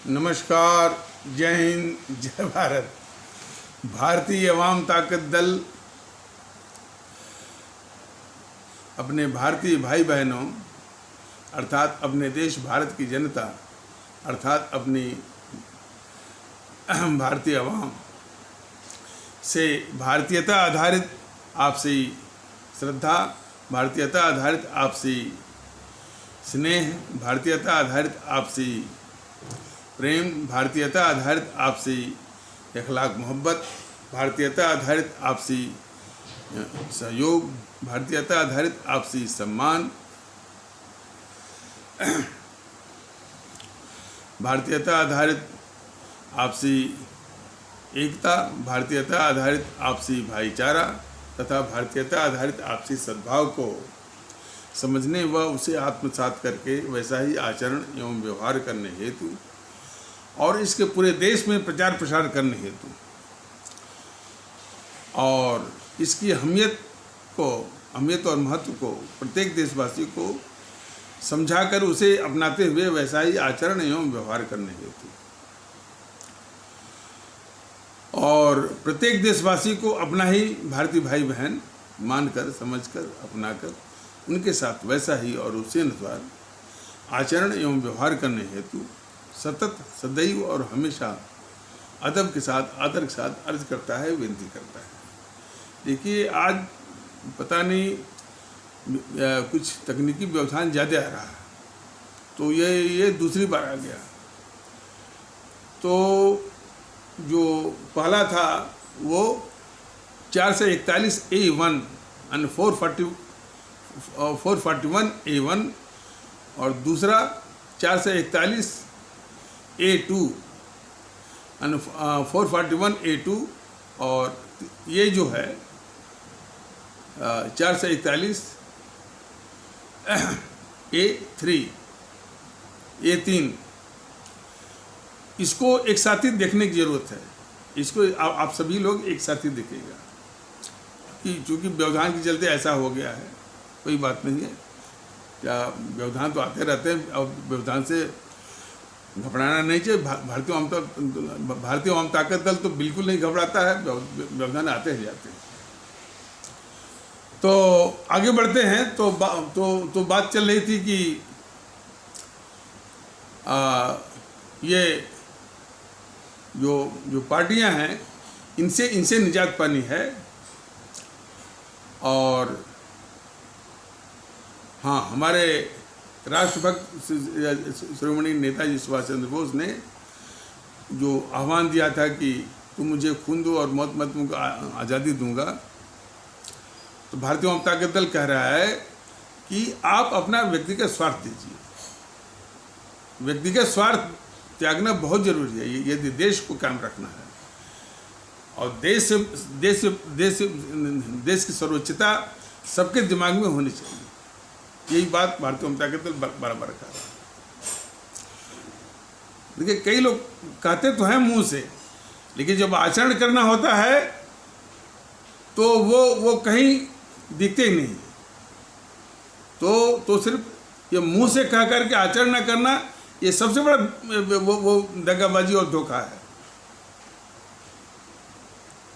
नमस्कार, जय हिंद, जय भारत। भारतीय अवाम ताकत दल अपने भारतीय भाई बहनों अर्थात अपने देश भारत की जनता अर्थात अपनी भारतीय अवाम से भारतीयता आधारित आपसी श्रद्धा, भारतीयता आधारित आपसी स्नेह, भारतीयता आधारित आपसी प्रेम, भारतीयता आधारित आपसी अखलाक मोहब्बत, भारतीयता आधारित आपसी सहयोग, भारतीयता आधारित आपसी सम्मान, भारतीयता आधारित आपसी एकता, भारतीयता आधारित आपसी भाईचारा तथा भारतीयता आधारित आपसी सद्भाव को समझने व उसे आत्मसात करके वैसा ही आचरण एवं व्यवहार करने हेतु और इसके पूरे देश में प्रचार प्रसार करने हेतु और इसकी अहमियत और महत्व को प्रत्येक देशवासी को समझाकर उसे अपनाते हुए वैसा ही आचरण एवं व्यवहार करने हेतु और प्रत्येक देशवासी को अपना ही भारतीय भाई बहन मानकर, समझकर, अपनाकर उनके साथ वैसा ही और उसी अनुसार आचरण एवं व्यवहार करने हेतु सतत, सदैव और हमेशा अदब के साथ, आदर के साथ अर्ज करता है, विनती करता है। देखिए, आज पता नहीं कुछ तकनीकी व्यवधान ज़्यादा आ रहा है, तो ये दूसरी बार आ गया। तो जो पहला था वो 441A1 और 441A1 और दूसरा 441A2 और 441A2 और ये जो है 441A3 इसको एक साथ ही देखने की ज़रूरत है। इसको आप सभी लोग एक साथ ही देखेगा कि चूँकि व्यवधान के चलते ऐसा हो गया है, कोई बात नहीं है। क्या व्यवधान तो आते रहते हैं और व्यवधान से घबराना नहीं चाहिए। भारतीय अवाम ताकत दल तो बिल्कुल नहीं घबराता है, व्यवधान आते ही जाते हैं। तो आगे बढ़ते हैं। तो बात चल रही थी कि ये जो पार्टियां हैं इनसे निजात पानी है। और हाँ, हमारे राष्ट्रभक्त श्रोमणी नेताजी सुभाष चंद्र बोस ने जो आह्वान दिया था कि तुम मुझे खून दो और मौत मत तुमको आज़ादी दूंगा, तो भारतीय अवाम ताकत दल कह रहा है कि आप अपना व्यक्तिगत स्वार्थ दीजिए। व्यक्तिगत स्वार्थ त्यागना बहुत जरूरी है यदि देश को कायम रखना है और देश की सर्वोच्चता सबके दिमाग में होनी चाहिए। यही बात भारतीय अवाम ताकत दल बार बार कहा। देखिए, कई लोग कहते तो हैं मुंह से, लेकिन जब आचरण करना होता है तो वो कहीं दिखते ही नहीं। तो सिर्फ ये मुंह से कह करके आचरण न करना, ये सबसे बड़ा वो दगाबाजी और धोखा है।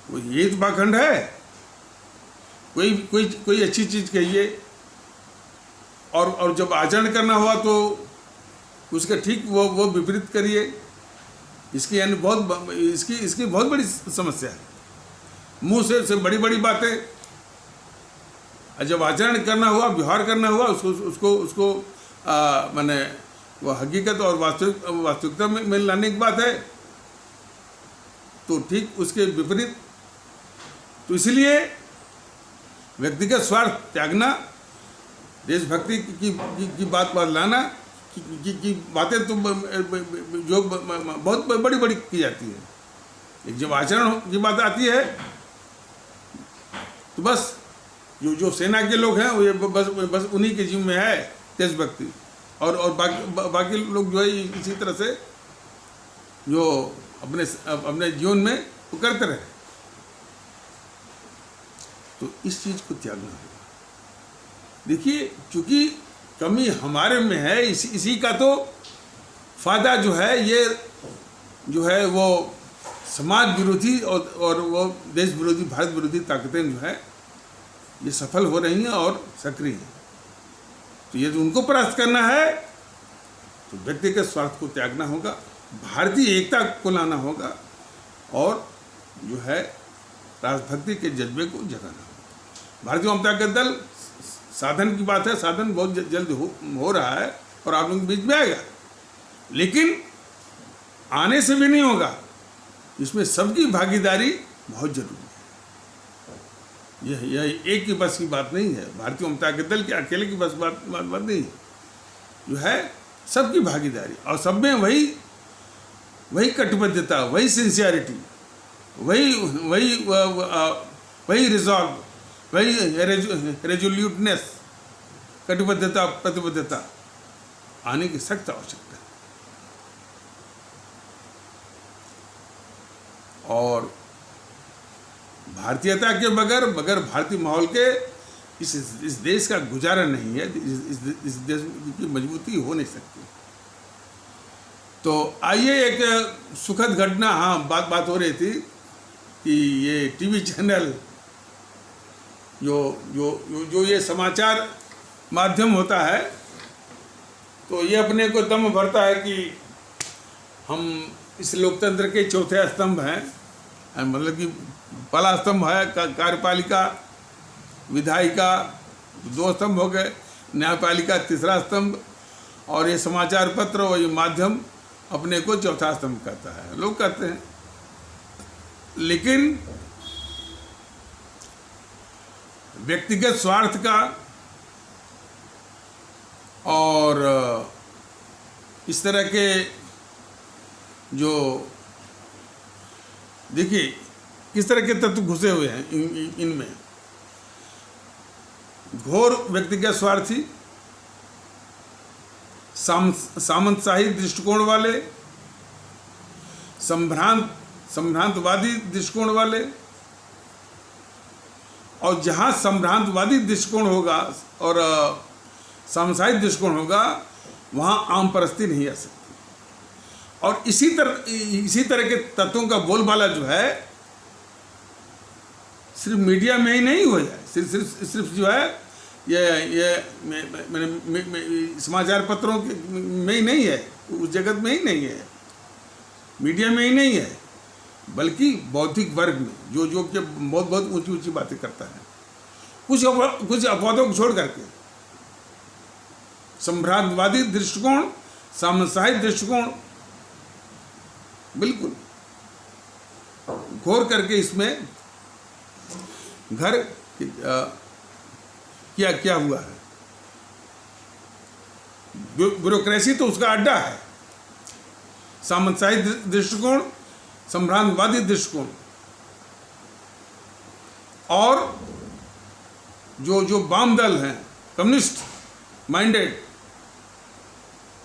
वो ये तो पाखंड है। कोई अच्छी चीज कहिए और जब आचरण करना हुआ तो उसके ठीक वो विपरीत करिए। इसकी यानी इसकी बहुत बड़ी समस्या है। मुंह से बड़ी बड़ी बातें, और जब आचरण करना हुआ, व्यवहार करना हुआ, उसको माने वो हकीकत और वास्तविकता में लाने की बात है, तो ठीक उसके विपरीत। तो इसलिए व्यक्तिगत स्वार्थ त्यागना, देशभक्ति की बात लाना की बातें तो जो बहुत बड़ी बड़ी की जाती है, लेकिन जब आचरण की बात आती है तो बस जो सेना के लोग हैं वो बस उन्हीं के जिम्मे में है देशभक्ति, और बाकी लोग जो है इसी तरह से जो अपने जीवन में वो करते रहे। तो इस चीज़ को त्यागना होगा। देखिए, चूंकि कमी हमारे में है, इसी का तो फायदा जो है ये जो है वो समाज विरोधी और वो देश विरोधी, भारत विरोधी ताकतें जो है ये सफल हो रही हैं और सक्रिय हैं। तो ये जो उनको परास्त करना है तो व्यक्तिगत स्वार्थ को त्यागना होगा, भारतीय एकता को लाना होगा और जो है राष्ट्रभक्ति के जज्बे को जगाना होगा। भारतीय जनता दल साधन की बात है, साधन बहुत जल्द हो रहा है और आप लोगों के बीच में आएगा, लेकिन आने से भी नहीं होगा, इसमें सबकी भागीदारी बहुत जरूरी है। यह एक की बस की बात नहीं है, भारतीय जनता दल के अकेले की बात नहीं है, जो है सबकी भागीदारी और सब में वही कटिबद्धता, वही सिंसियरिटी, वही रिजॉल्व, वही रेजोल्यूटनेस, कटिबद्धता, प्रतिबद्धता आने की सख्त आवश्यकता है। और भारतीयता के बगैर भारतीय माहौल के इस देश का गुजारा नहीं है, इस देश की मजबूती हो नहीं सकती। तो आइए एक सुखद घटना, हाँ बात हो रही थी कि ये टीवी चैनल जो ये समाचार माध्यम होता है, तो ये अपने को दम भरता है कि हम इस लोकतंत्र के चौथे स्तंभ हैं, मतलब कि पहला स्तंभ है कार्यपालिका, विधायिका, दो स्तंभ हो गए, न्यायपालिका तीसरा स्तंभ, और ये समाचार पत्र और ये माध्यम अपने को चौथा स्तंभ कहता है, लोग कहते हैं। लेकिन व्यक्तिगत स्वार्थ का और इस तरह के जो देखिए किस तरह के तत्व घुसे हुए हैं इनमें, घोर व्यक्तिगत स्वार्थी, सामंतशाही दृष्टिकोण वाले, संभ्रांतवादी दृष्टिकोण वाले, और जहां संभ्रांतवादी दृष्टिकोण होगा और सामंतशाही दृष्टिकोण होगा वहां आम परस्ती नहीं आ सकती। और इसी तरह के तत्वों का बोलबाला जो है सिर्फ मीडिया में ही नहीं हुआ है, सिर्फ जो है ये समाचार पत्रों में ही नहीं है, उस जगत में ही नहीं है, मीडिया में ही नहीं है, बल्कि बौद्धिक वर्ग में जो कि बहुत ऊंची बातें करता है, कुछ अपवादों को छोड़ करके संभ्रांतवादी दृष्टिकोण, सामंतशाही दृष्टिकोण बिल्कुल घोर करके इसमें घर क्या हुआ है। ब्यूरोक्रेसी तो उसका अड्डा है, सामंतशाही दृष्टिकोण, संभ्रांतवादी दृष्टिकोण, और जो वाम दल हैं, कम्युनिस्ट माइंडेड,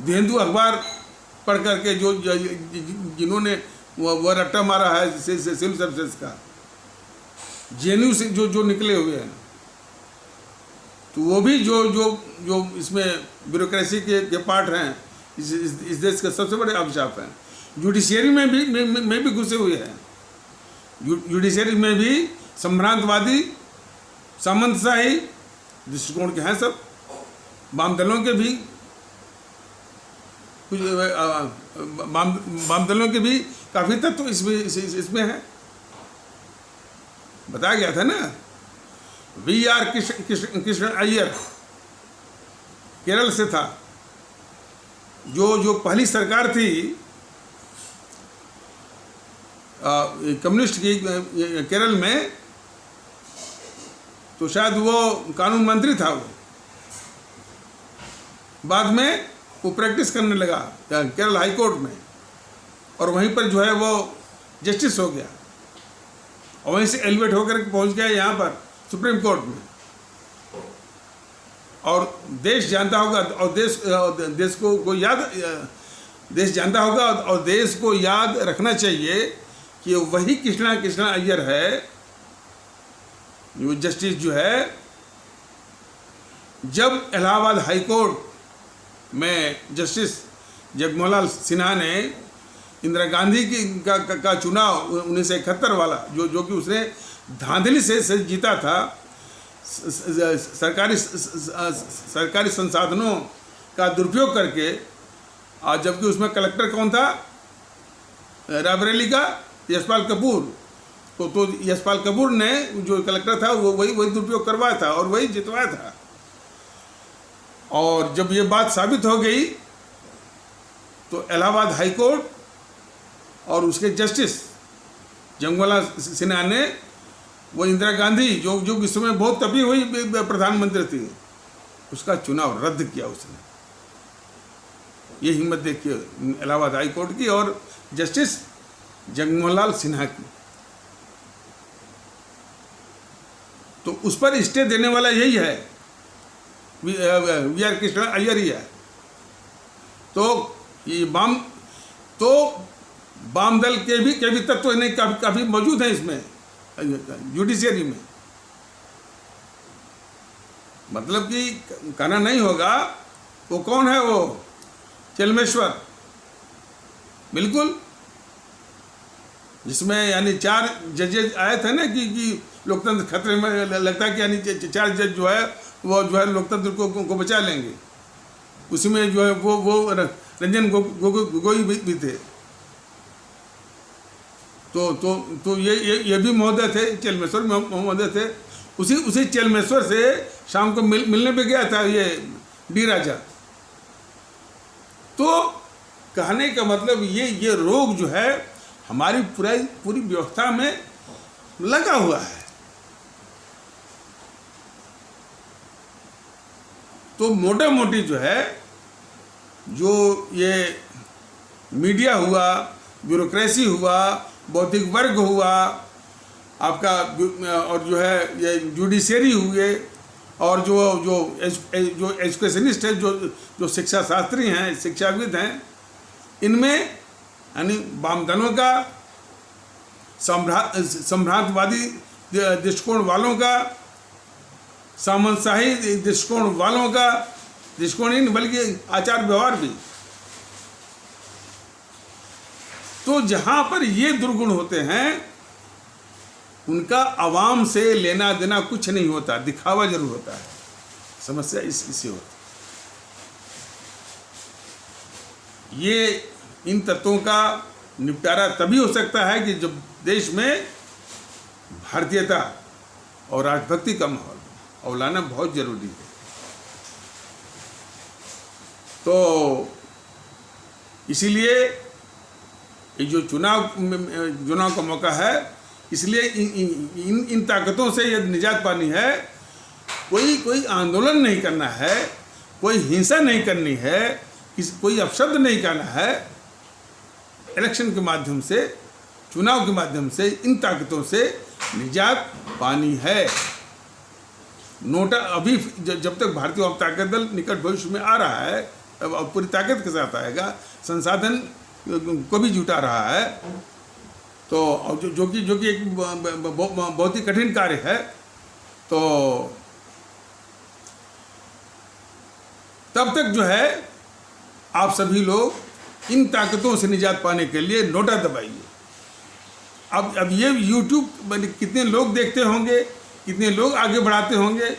हिंदू अखबार पढ़ करके जिन्होंने वो रट्टा मारा है सिविल सर्विसेज का, जेएनयू से जो निकले हुए हैं, तो वो भी जो इसमें ब्यूरोक्रेसी के पार्ट हैं, इस देश के सबसे बड़े अभिशाप हैं। जुडिशियरी में भी घुसे हुए हैं, जुडिशियरी में भी संभ्रांतवादी, सामंतशाही दृष्टिकोण के हैं सब, वाम दलों के भी कुछ वाम दलों के भी काफ़ी तत्व इसमें है। बताया गया था ना, VR कृष्ण अय्यर केरल से था, जो पहली सरकार थी कम्युनिस्ट की केरल में, तो शायद वो कानून मंत्री था, वो बाद में वो प्रैक्टिस करने लगा केरल हाई कोर्ट में, और वहीं पर जो है वो जस्टिस हो गया, और वहीं से एलिवेट होकर पहुंच गया यहाँ पर सुप्रीम कोर्ट में। और देश जानता होगा, और देश को याद, देश जानता होगा और देश को याद रखना चाहिए कि वही कृष्णा अय्यर है, जो जस्टिस जो है, जब इलाहाबाद हाई कोर्ट में जस्टिस जगमोहन लाल सिन्हा ने इंदिरा गांधी का चुनाव 1971 वाला जो कि उसने धांधली से जीता था, सरकारी संसाधनों का दुरुपयोग करके, और जबकि उसमें कलेक्टर कौन था, रायबरेली का यशपाल कपूर। तो यशपाल कपूर ने जो कलेक्टर था वो वही दुरुपयोग करवाया था और वही जितवाया था। और जब ये बात साबित हो गई तो इलाहाबाद हाई कोर्ट और उसके जस्टिस जगमोहन लाल सिन्हा ने वो इंदिरा गांधी जो इस समय बहुत तपी हुई प्रधानमंत्री थी, उसका चुनाव रद्द किया उसने। ये हिम्मत देखिए इलाहाबाद हाई कोर्ट की और जस्टिस जगमोहन लाल सिन्हा की। तो उस पर स्टे देने वाला यही है, वी आर कृष्णा अय्यर ही है। तो ये वाम दल के भी तत्व नहीं काफी मौजूद हैं इसमें जुडिशियरी में। मतलब कि कहना नहीं होगा वो कौन है, वो चेलमेश्वर, बिल्कुल, जिसमें यानी 4 जजेज आए थे ना कि लोकतंत्र खतरे में, लगता है कि यानी 4 जज जो है वो लोकतंत्र को बचा लेंगे। उसी में जो है वो रंजन गोगोई भी थे। तो ये भी महोदय थे, चेलमेश्वर महोदय थे। उसी चेलमेश्वर से शाम को मिलने पे गया था ये डी राजा। तो कहने का मतलब ये रोग जो है हमारी पूरी व्यवस्था में लगा हुआ है। तो मोटी जो है, जो ये मीडिया हुआ, ब्यूरोक्रेसी हुआ, बौद्धिक वर्ग हुआ आपका, और जो है ये जुडिशरी हुए, और जो एजुकेशनिस्ट है, जो शिक्षा शास्त्री हैं, शिक्षाविद हैं, इनमें यानी वाम दलों का, सम्राटवादी दृष्टिकोण वालों का, सामंतशाही दृष्टिकोण वालों का, दृष्टिकोण ही नहीं बल्कि आचार व्यवहार भी। तो जहां पर ये दुर्गुण होते हैं उनका आवाम से लेना देना कुछ नहीं होता, दिखावा जरूर होता है। समस्या इससे होती है। ये इन तत्वों का निपटारा तभी हो सकता है कि जब देश में भारतीयता और राष्ट्रभक्ति का माहौल और लाना बहुत जरूरी है। तो इसीलिए ये जो चुनाव का मौका है, इसलिए इन ताकतों से यदि निजात पानी है, कोई आंदोलन नहीं करना है, कोई हिंसा नहीं करनी है, कोई अपशब्द नहीं कहना है, इलेक्शन के माध्यम से, चुनाव के माध्यम से इन ताकतों से निजात पानी है। नोटा अभी जब तक भारतीय ताकत दल निकट भविष्य में आ रहा है, अब पूरी ताकत के साथ आएगा, संसाधन को भी जुटा रहा है, तो जो कि एक बहुत ही कठिन कार्य है। तो तब तक जो है आप सभी लोग इन ताकतों से निजात पाने के लिए नोटा दबाइए। अब ये YouTube कितने लोग देखते होंगे, कितने लोग आगे बढ़ाते होंगे।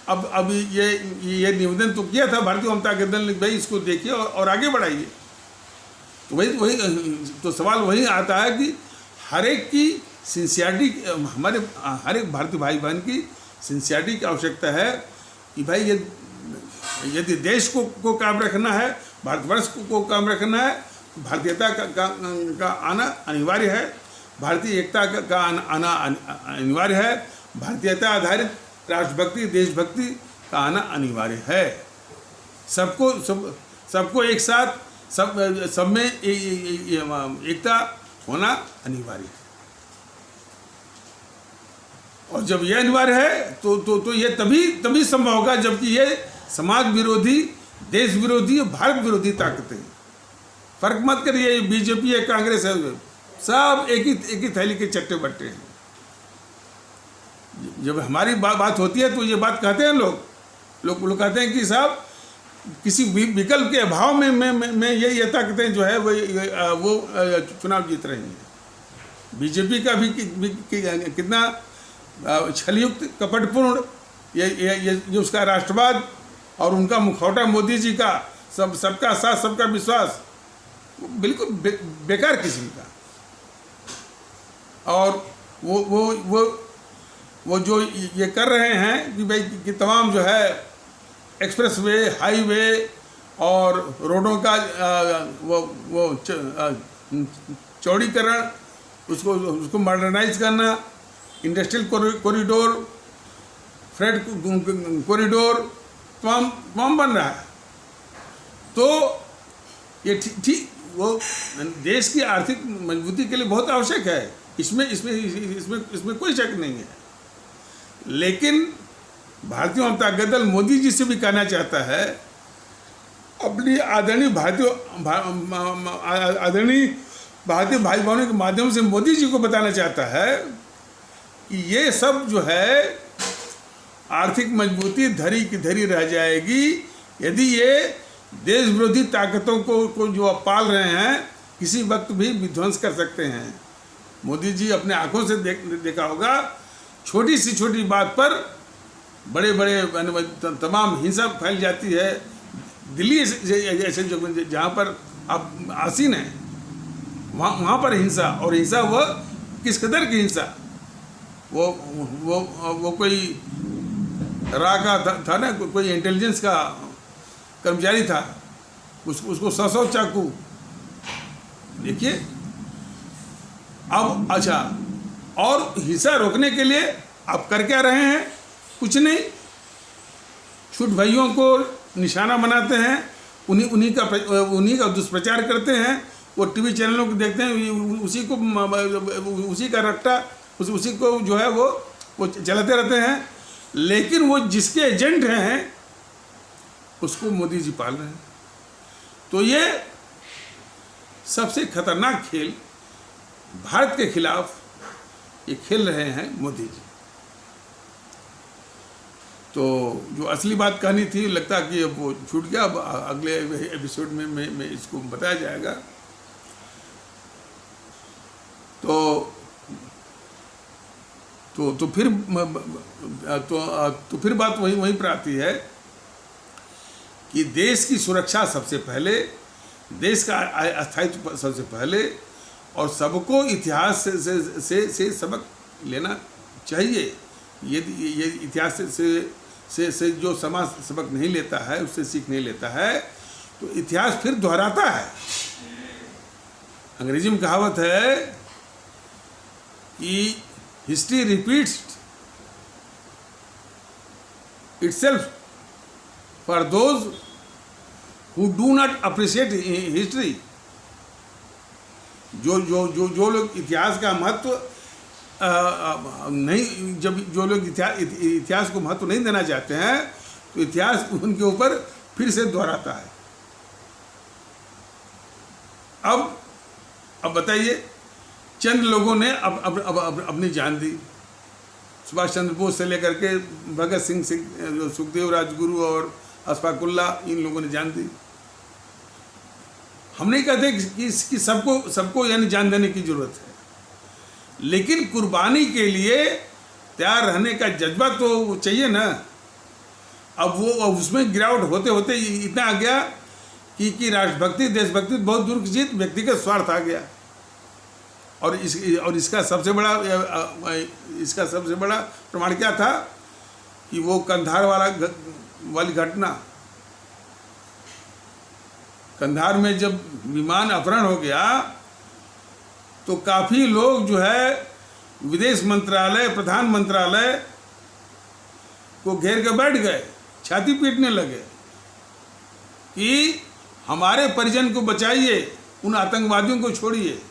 अब ये निवेदन तो किया था भारतीय जनता पार्टी दल ने, भाई इसको देखिए और आगे बढ़ाइए। तो वही तो सवाल वही आता है कि हर एक की सिंसियरिटी, हमारे हर एक भारतीय भाई बहन की सिंसियरिटी की आवश्यकता है कि भाई यदि देश को कायम रखना है, भारतवर्ष को कायम रखना है, भारतीयता का आना अनिवार्य है, भारतीय एकता का आना अनिवार्य है, भारतीयता आधारित राष्ट्रभक्ति देशभक्ति का आना अनिवार्य है। सबको एक साथ सब में एकता होना अनिवार्य है। और जब यह अनिवार्य है तो ये तभी संभव होगा जबकि ये समाज विरोधी, देश विरोधी, भारत विरोधी ताकतें, फर्क मत करिए बीजेपी है, कांग्रेस है, सब एक ही थैली के चट्टे बट्टे हैं। जब हमारी बात होती है तो ये बात कहते हैं लोग कहते हैं कि साहब किसी विकल्प के अभाव में ये ताकतें जो है वो चुनाव जीत रही हैं। बीजेपी का भी कितना छलयुक्त कपटपूर्ण ये उसका राष्ट्रवाद और उनका मुखौटा मोदी जी का सबका साथ सबका विश्वास बिल्कुल बेकार किस्म का। और वो जो ये कर रहे हैं कि भाई कि तमाम जो है एक्सप्रेसवे, हाईवे और रोडों का वो चौड़ीकरण, उसको मॉडर्नाइज करना, इंडस्ट्रियल कॉरिडोर, फ्रेट कॉरिडोर तमाम बन रहा है। तो ये ठीक वो देश की आर्थिक मजबूती के लिए बहुत आवश्यक है, इसमें कोई शक नहीं है। लेकिन भारतीय जनता दल मोदी जी से भी कहना चाहता है, अपनी आदरणीय भारतीय भाई बहनों के माध्यम से मोदी जी को बताना चाहता है कि ये सब जो है आर्थिक मजबूती धरी की धरी रह जाएगी यदि ये देश विरोधी ताकतों को जो आप पाल रहे हैं किसी वक्त भी विध्वंस कर सकते हैं। मोदी जी अपने आंखों से देखा होगा, छोटी सी छोटी बात पर बड़े बड़े तमाम हिंसा फैल जाती है। दिल्ली ऐसे जहाँ पर आप आसीन हैं वहाँ पर हिंसा, और हिंसा वह किस कदर की हिंसा, वो कोई रा का था ना, कोई इंटेलिजेंस का कर्मचारी था, उसको 100 चाकू। देखिए अब अच्छा, और हिंसा रोकने के लिए आप कर क्या रहे हैं? कुछ नहीं, छूट भाइयों को निशाना बनाते हैं, उन्हीं का दुष्प्रचार करते हैं। वो टीवी चैनलों को देखते हैं, उसी का रट्टा, उसी को जो है वो चलाते रहते हैं। लेकिन वो जिसके एजेंट हैं उसको मोदी जी पाल रहे हैं। तो ये सबसे खतरनाक खेल भारत के खिलाफ ये खेल रहे हैं मोदी जी। तो जो असली बात कहनी थी, लगता कि अब वो छूट गया। अब अगले एपिसोड में इसको बताया जाएगा। तो फिर बात वहीं पर आती है कि देश की सुरक्षा सबसे पहले, देश का अस्थायित्व सबसे पहले, और सबको इतिहास से सबक लेना चाहिए। ये इतिहास से जो समाज सबक नहीं लेता है, उससे सीख नहीं लेता है, तो इतिहास फिर दोहराता है। अंग्रेजी में कहावत है कि history repeats itself for those who do not appreciate history. जो लोग इतिहास का महत्व नहीं, जब जो लोग इतिहास को महत्व नहीं देना चाहते हैं, तो इतिहास उनके ऊपर फिर से दोहराता है। अब बताइए, चंद लोगों ने अब अपनी जान दी। सुभाष चंद्र बोस से लेकर के भगत सिंह, सुखदेव, राजगुरु और अशफाकुल्ला, इन लोगों ने जान दी। हम नहीं कहते कि सबको यानी जान देने की जरूरत है, लेकिन कुर्बानी के लिए तैयार रहने का जज्बा तो चाहिए ना। अब उसमें गिरावट होते होते इतना आ गया कि राष्ट्रभक्ति, देशभक्ति बहुत दूर की चीज, व्यक्तिगत स्वार्थ आ गया। और इसका सबसे बड़ा प्रमाण क्या था कि वो कंधार वाली घटना, कंधार में जब विमान अपहरण हो गया तो काफ़ी लोग जो है विदेश मंत्रालय, प्रधान मंत्रालय को घेर के बैठ गए, छाती पीटने लगे कि हमारे परिजन को बचाइए, उन आतंकवादियों को छोड़िए।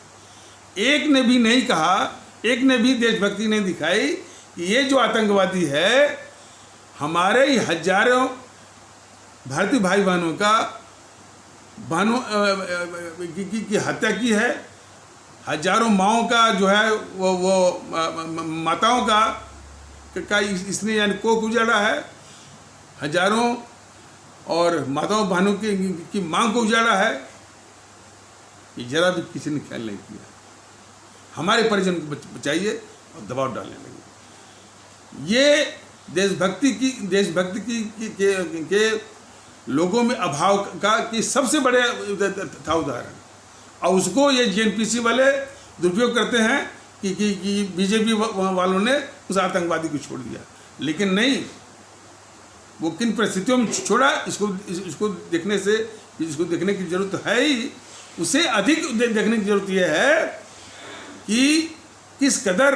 एक ने भी नहीं कहा, एक ने भी देशभक्ति नहीं दिखाई कि ये जो आतंकवादी है हमारे ही हजारों भारतीय भाई बहनों की हत्या की है, हजारों माओं का जो है वो माताओं का इसने यानी कोख उजाड़ा है, हजारों और माताओं बहनों की मांग को उजाड़ा है, ये जरा भी किसी ने ख्याल नहीं किया। हमारे परिजन को बचाइए और दबाव डालने लगे। ये देशभक्ति के लोगों में अभाव का कि सबसे बड़े था उदाहरण, और उसको ये जेएनपीसी वाले दुरुपयोग करते हैं कि बीजेपी वालों ने उस आतंकवादी को छोड़ दिया। लेकिन नहीं, वो किन परिस्थितियों में छोड़ा, इसको देखने की जरूरत है ही। उसे अधिक देखने की जरूरत यह है कि किस कदर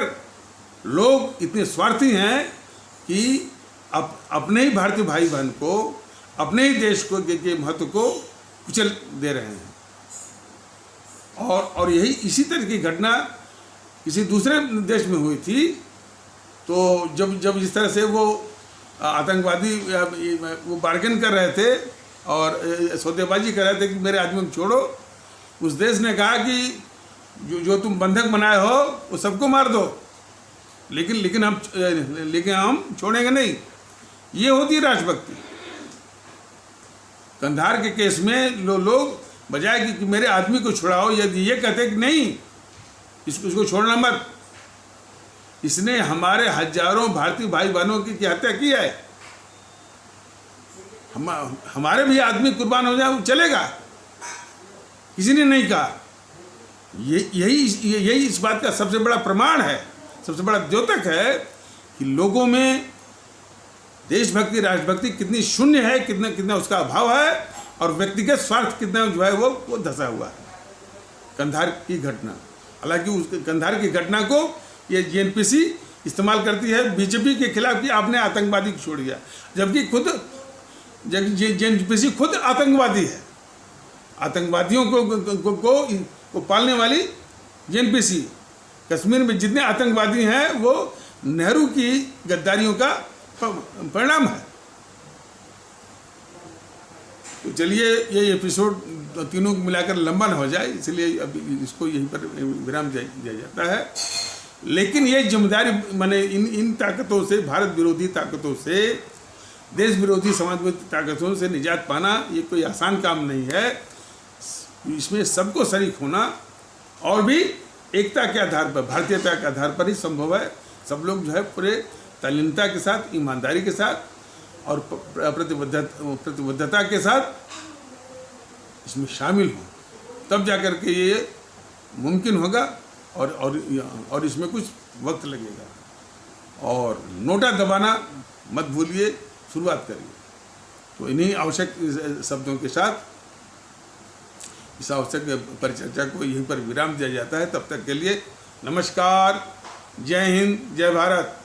लोग इतने स्वार्थी हैं कि अपने ही भारतीय भाई बहन को, अपने ही देश को के महत्व को कुचल दे रहे हैं। और यही इसी तरह की घटना किसी दूसरे देश में हुई थी। तो जब इस तरह से वो आतंकवादी वो बार्गेन कर रहे थे और सौदेबाजी कर रहे थे कि मेरे आदमी को छोड़ो, उस देश ने कहा कि जो तुम बंधक बनाए हो वो सबको मार दो, लेकिन हम छोड़ेंगे नहीं। ये होती है राष्ट्रभक्ति। कंधार के केस में लोग बजाय कि मेरे आदमी को छुड़ाओ, यदि ये कहते कि नहीं इसको छोड़ना मत, इसने हमारे हजारों भारतीय भाई बहनों की हत्या की है। हमारे भी आदमी कुर्बान हो जाए चलेगा, किसी ने नहीं कहा। यही इस बात का सबसे बड़ा प्रमाण है, सबसे बड़ा द्योतक है कि लोगों में देशभक्ति, राष्ट्रभक्ति कितनी शून्य है, कितना उसका अभाव है, और व्यक्तिगत स्वार्थ कितना जो है वो धंसा हुआ है। कंधार की घटना, हालांकि उस कंधार की घटना को ये जेएनपीसी इस्तेमाल करती है बीजेपी के खिलाफ कि आपने आतंकवादी को छोड़ दिया, जबकि खुद जेएनपीसी खुद आतंकवादी है। आतंकवादियों को पालने वाली जेएनपीसी। कश्मीर में जितने आतंकवादी हैं वो नेहरू की गद्दारियों का परिणाम है। तो चलिए, ये एपिसोड तीनों को मिलाकर लंबा न हो जाए, इसलिए अब इसको यहीं पर विराम दिया जाता है। लेकिन ये जिम्मेदारी माने इन ताकतों से, भारत विरोधी ताकतों से, देश विरोधी समाज विरोधी ताकतों से निजात पाना ये कोई आसान काम नहीं है। इसमें सबको शरीक होना और भी एकता के आधार पर, भारतीयता के आधार पर ही संभव है। सब लोग जो है पूरे तल्लीनता के साथ, ईमानदारी के साथ और प्रतिबद्धता के साथ इसमें शामिल हों, तब जाकर के ये मुमकिन होगा। और इसमें कुछ वक्त लगेगा। और नोटा दबाना मत भूलिए, शुरुआत करिए। तो इन्हीं आवश्यक शब्दों के साथ इस आवश्यक परिचर्चा को यहीं पर विराम दिया जाता है। तब तक के लिए नमस्कार, जय हिंद, जय भारत।